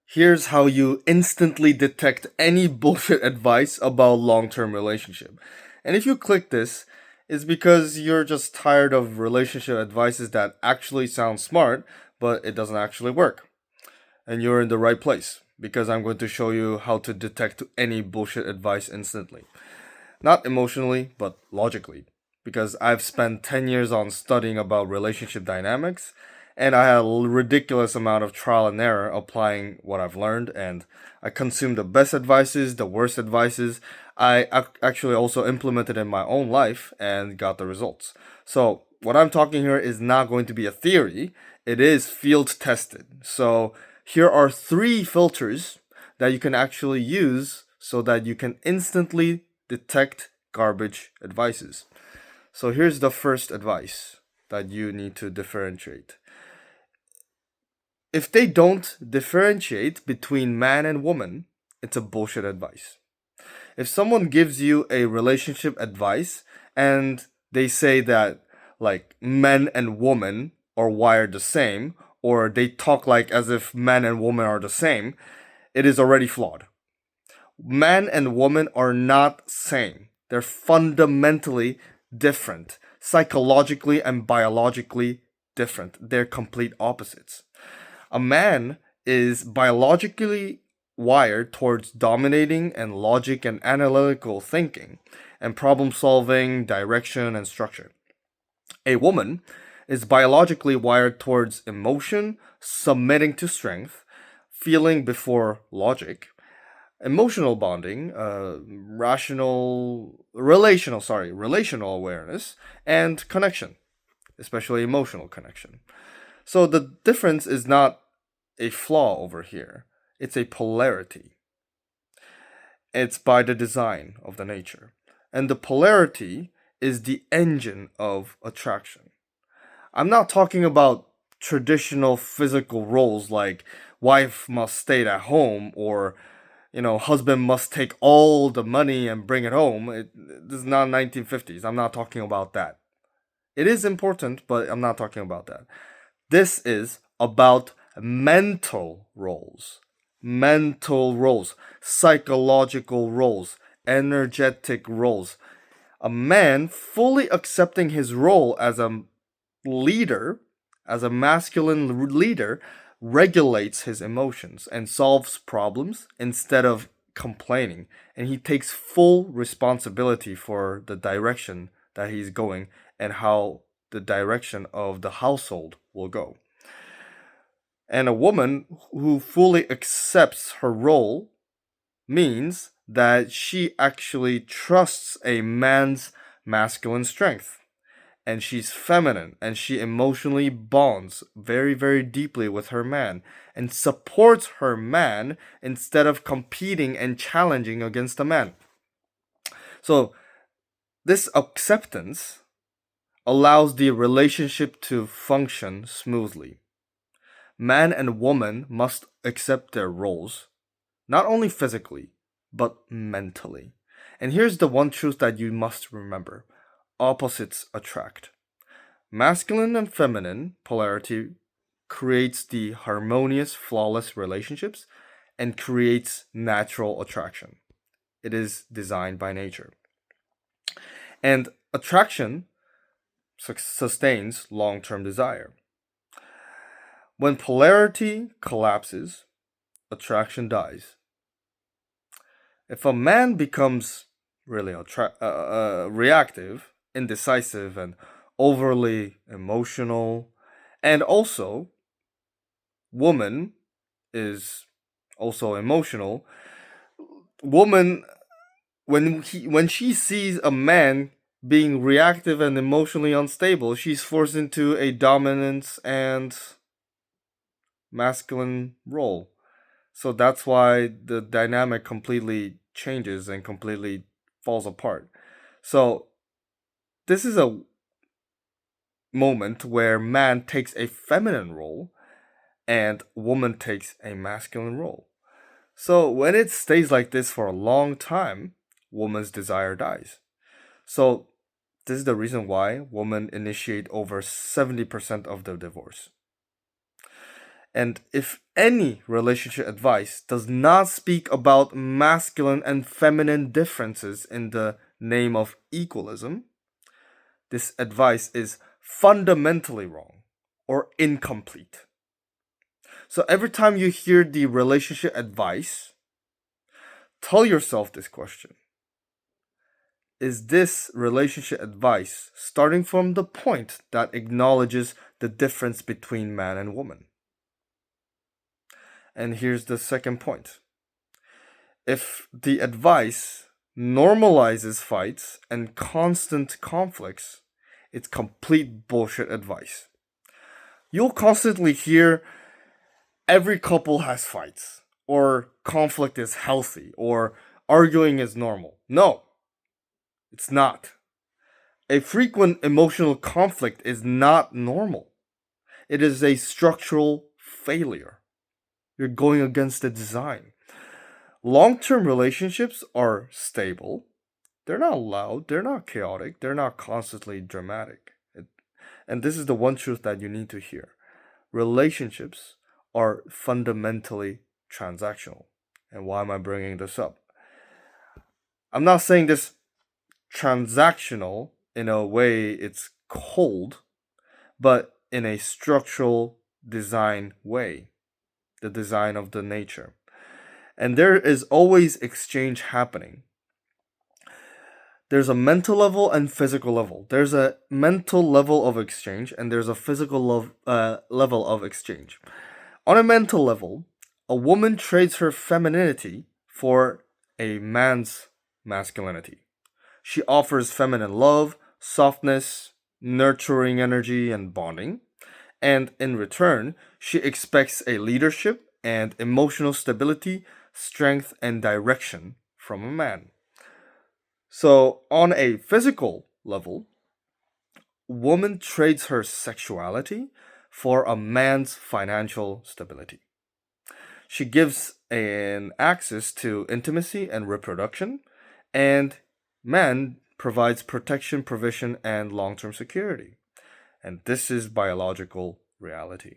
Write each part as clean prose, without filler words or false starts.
Here's how you instantly detect any bullshit advice about long-term relationship. And if you click this, it's because you're just tired of relationship advices that actually sound smart, but it doesn't actually work. And you're in the right place because I'm going to show you how to detect any bullshit advice instantly. Not emotionally, but logically. Because I've spent 10 years on studying about relationship dynamics, and I had a ridiculous amount of trial and error applying what I've learned, and I consumed the best advices, the worst advices. Actually also implemented in my own life and got the results. So, what I'm talking here is not going to be a theory, it is field tested. So, here are three filters that you can actually use so that you can instantly detect garbage advices. So here's the first advice that you need to differentiate. If they don't differentiate between man and woman, it's a bullshit advice. If someone gives you a relationship advice and they say that like men and women are wired the same, or they talk like as if men and women are the same, it is already flawed. Man and woman are not same. They're fundamentally different, psychologically and biologically different. They're complete opposites. A man is biologically wired towards dominating and logic and analytical thinking and problem solving, direction and structure. A woman is biologically wired towards emotion, submitting to strength, feeling before logic, emotional bonding, relational awareness, and connection, especially emotional connection. So the difference is not a flaw over here, it's a polarity. It's by the design of the nature. And the polarity is the engine of attraction. I'm not talking about traditional physical roles like wife must stay at home or husband must take all the money and bring it home. This is not 1950s. I'm not talking about that. It is important, but I'm not talking about that. This is about mental roles. Mental roles, psychological roles, energetic roles. A man fully accepting his role as a leader, as a masculine leader, regulates his emotions and solves problems instead of complaining. And he takes full responsibility for the direction that he's going and how the direction of the household will go. And a woman who fully accepts her role means that she actually trusts a man's masculine strength and she's feminine and she emotionally bonds very, very deeply with her man and supports her man instead of competing and challenging against the man. So, this acceptance allows the relationship to function smoothly. Man and woman must accept their roles, not only physically, but mentally. And here's the one truth that you must remember: opposites attract. Masculine and feminine polarity creates the harmonious, flawless relationships and creates natural attraction. It is designed by nature. And attraction sustains long term desire. When polarity collapses, attraction dies. If a man becomes really reactive, indecisive, and overly emotional, and also woman is also emotional. Woman, when she sees a man being reactive and emotionally unstable, she's forced into a dominance and masculine role. So that's why the dynamic completely changes and completely falls apart. So this is a moment where man takes a feminine role and woman takes a masculine role. So when it stays like this for a long time, woman's desire dies. So this is the reason why women initiate over 70% of the divorce. And if any relationship advice does not speak about masculine and feminine differences in the name of equalism, this advice is fundamentally wrong or incomplete. So every time you hear the relationship advice, tell yourself this question. Is this relationship advice starting from the point that acknowledges the difference between man and woman? And here's the second point. If the advice normalizes fights and constant conflicts, it's complete bullshit advice. You'll constantly hear every couple has fights, or conflict is healthy, or arguing is normal. No, it's not. A frequent emotional conflict is not normal. It is a structural failure. You're going against the design. Long-term relationships are stable. They're not loud, they're not chaotic, they're not constantly dramatic. And this is the one truth that you need to hear. Relationships are fundamentally transactional. And why am I bringing this up? I'm not saying this transactional in a way it's cold, but in a structural design way, the design of the nature. And there is always exchange happening. There's a mental level and physical level. There's a mental level of exchange and there's a physical level of exchange. On a mental level, a woman trades her femininity for a man's masculinity. She offers feminine love, softness, nurturing energy, and bonding. And in return, she expects a leadership and emotional stability, strength, and direction from a man. So, on a physical level, woman trades her sexuality for a man's financial stability. She gives an access to intimacy and reproduction, and man provides protection, provision, and long-term security. And this is biological reality.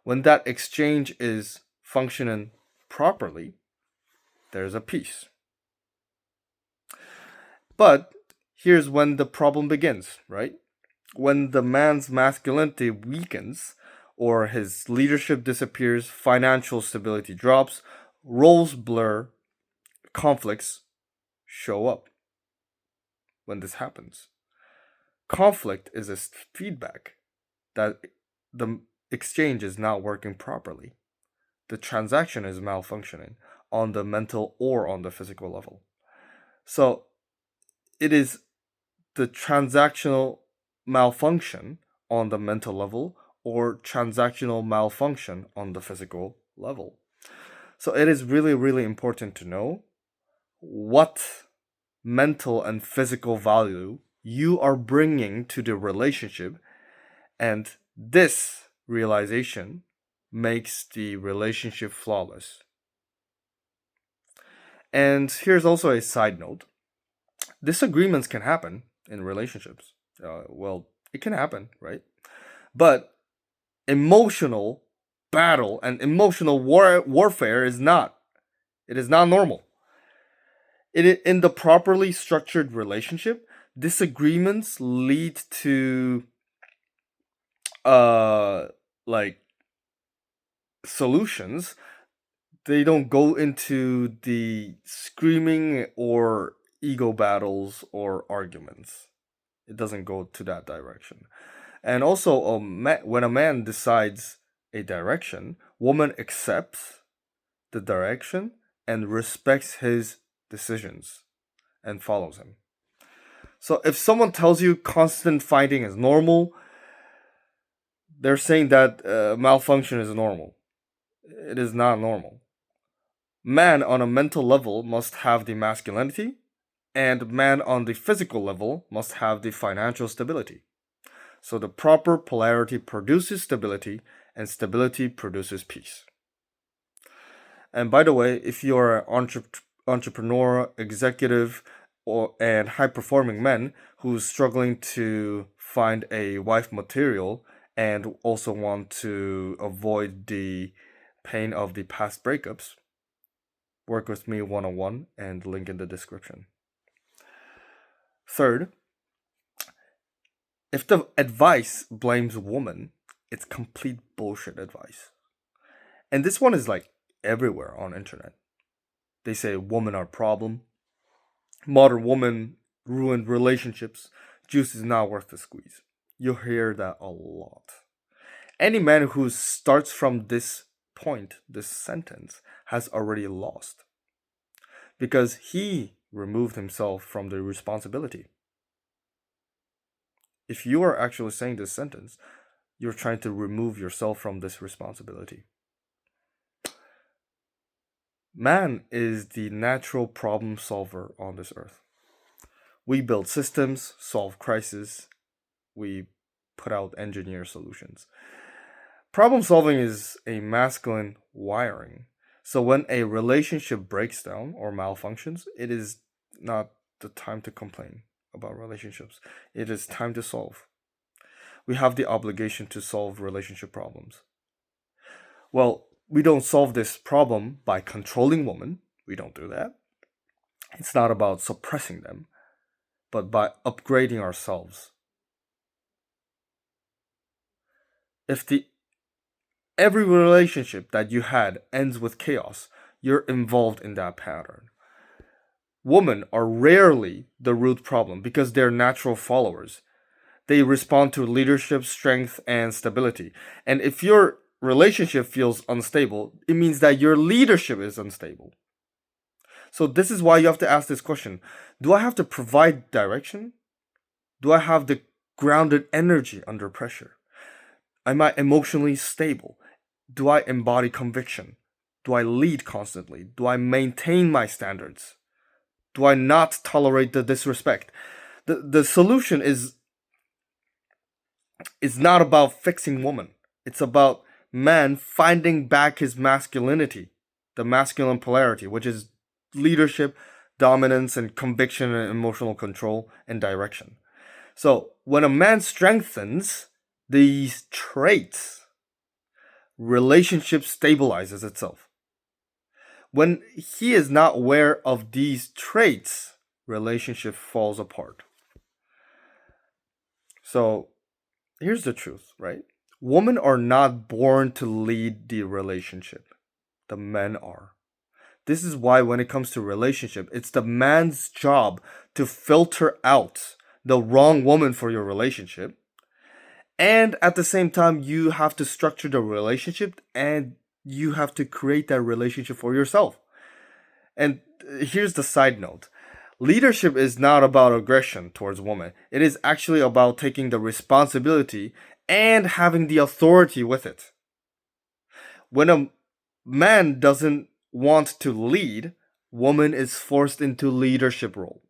When that exchange is functioning properly, there's a peace. But here's when the problem begins, right? When the man's masculinity weakens, or his leadership disappears, financial stability drops, roles blur, conflicts show up. When this happens, conflict is a feedback that the exchange is not working properly. The transaction is malfunctioning on the mental or on the physical level. So it is the transactional malfunction on the mental level or transactional malfunction on the physical level. So it is really, really important to know what mental and physical value you are bringing to the relationship, and this realization makes the relationship flawless. And here's also a side note. Disagreements can happen in relationships. Well, it can happen, right? But emotional battle and emotional warfare is not. It is not normal. In the properly structured relationship, disagreements lead to like solutions. They don't go into the screaming or ego battles or arguments. It doesn't go to that direction. And also, when a man decides a direction, woman accepts the direction and respects his decisions and follows him. So if someone tells you constant fighting is normal, they're saying that malfunction is normal. It is not normal. Man on a mental level must have the masculinity, and man on the physical level must have the financial stability. So the proper polarity produces stability, and stability produces peace. And by the way, if you're an entrepreneur, executive, and high performing man who's struggling to find a wife material and also want to avoid the pain of the past breakups, work with me 101 and link in the description. Third, if the advice blames woman, it's complete bullshit advice. And this one is like everywhere on internet. They say women are problem. Modern woman ruined relationships. Juice is not worth the squeeze. You hear that a lot. Any man who starts from this point, this sentence, has already lost. Because he removed himself from the responsibility. If you are actually saying this sentence, you're trying to remove yourself from this responsibility. Man is the natural problem solver on this earth. We build systems, solve crises, we put out engineer solutions. Problem solving is a masculine wiring. So when a relationship breaks down or malfunctions, it is not the time to complain about relationships. It is time to solve. We have the obligation to solve relationship problems. Well, we don't solve this problem by controlling women. We don't do that. It's not about suppressing them, but by upgrading ourselves. If every relationship that you had ends with chaos, you're involved in that pattern. Women are rarely the root problem because they're natural followers. They respond to leadership, strength, and stability. And if your relationship feels unstable, it means that your leadership is unstable. So this is why you have to ask this question. Do I have to provide direction? Do I have the grounded energy under pressure? Am I emotionally stable? Do I embody conviction? Do I lead constantly? Do I maintain my standards? Do I not tolerate the disrespect? The solution is not about fixing woman. It's about man finding back his masculinity, the masculine polarity, which is leadership, dominance, and conviction and emotional control and direction. So when a man strengthens these traits, relationship stabilizes itself. When he is not aware of these traits, relationship falls apart. So here's the truth, right? Women are not born to lead the relationship. The men are. This is why when it comes to relationship, it's the man's job to filter out the wrong woman for your relationship. And at the same time, you have to structure the relationship and you have to create that relationship for yourself. And here's the side note. Leadership is not about aggression towards women. It is actually about taking the responsibility and having the authority with it. When a man doesn't want to lead, woman is forced into leadership role.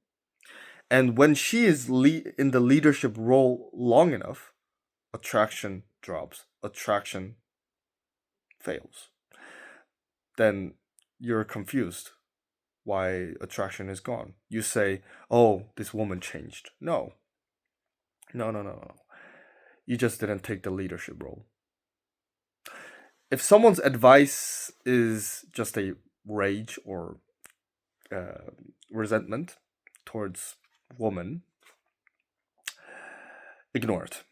And when she is in the leadership role long enough, attraction drops, attraction fails. Then you're confused why attraction is gone. You say, oh, this woman changed. No. No. You just didn't take the leadership role. If someone's advice is just a rage or resentment towards woman, ignore it.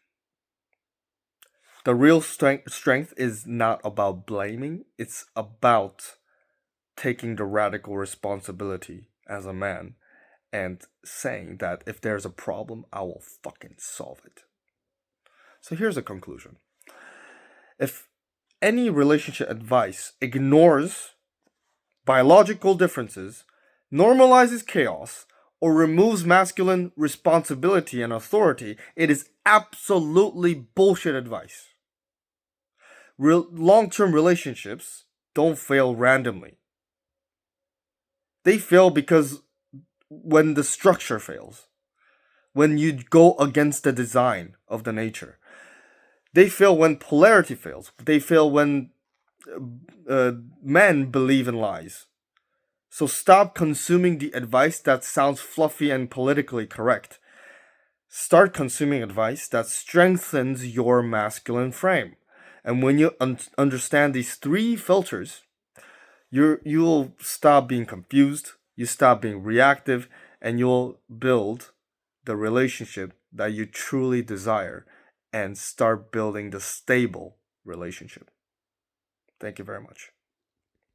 The real strength is not about blaming, it's about taking the radical responsibility as a man and saying that if there's a problem, I will fucking solve it. So here's a conclusion. If any relationship advice ignores biological differences, normalizes chaos, or removes masculine responsibility and authority, it is absolutely bullshit advice. Long-term relationships don't fail randomly. They fail because when the structure fails, when you go against the design of the nature. They fail when polarity fails. They fail when men believe in lies. So stop consuming the advice that sounds fluffy and politically correct. Start consuming advice that strengthens your masculine frame. And when you understand these three filters, you'll stop being confused, you stop being reactive, and you'll build the relationship that you truly desire and start building the stable relationship. Thank you very much.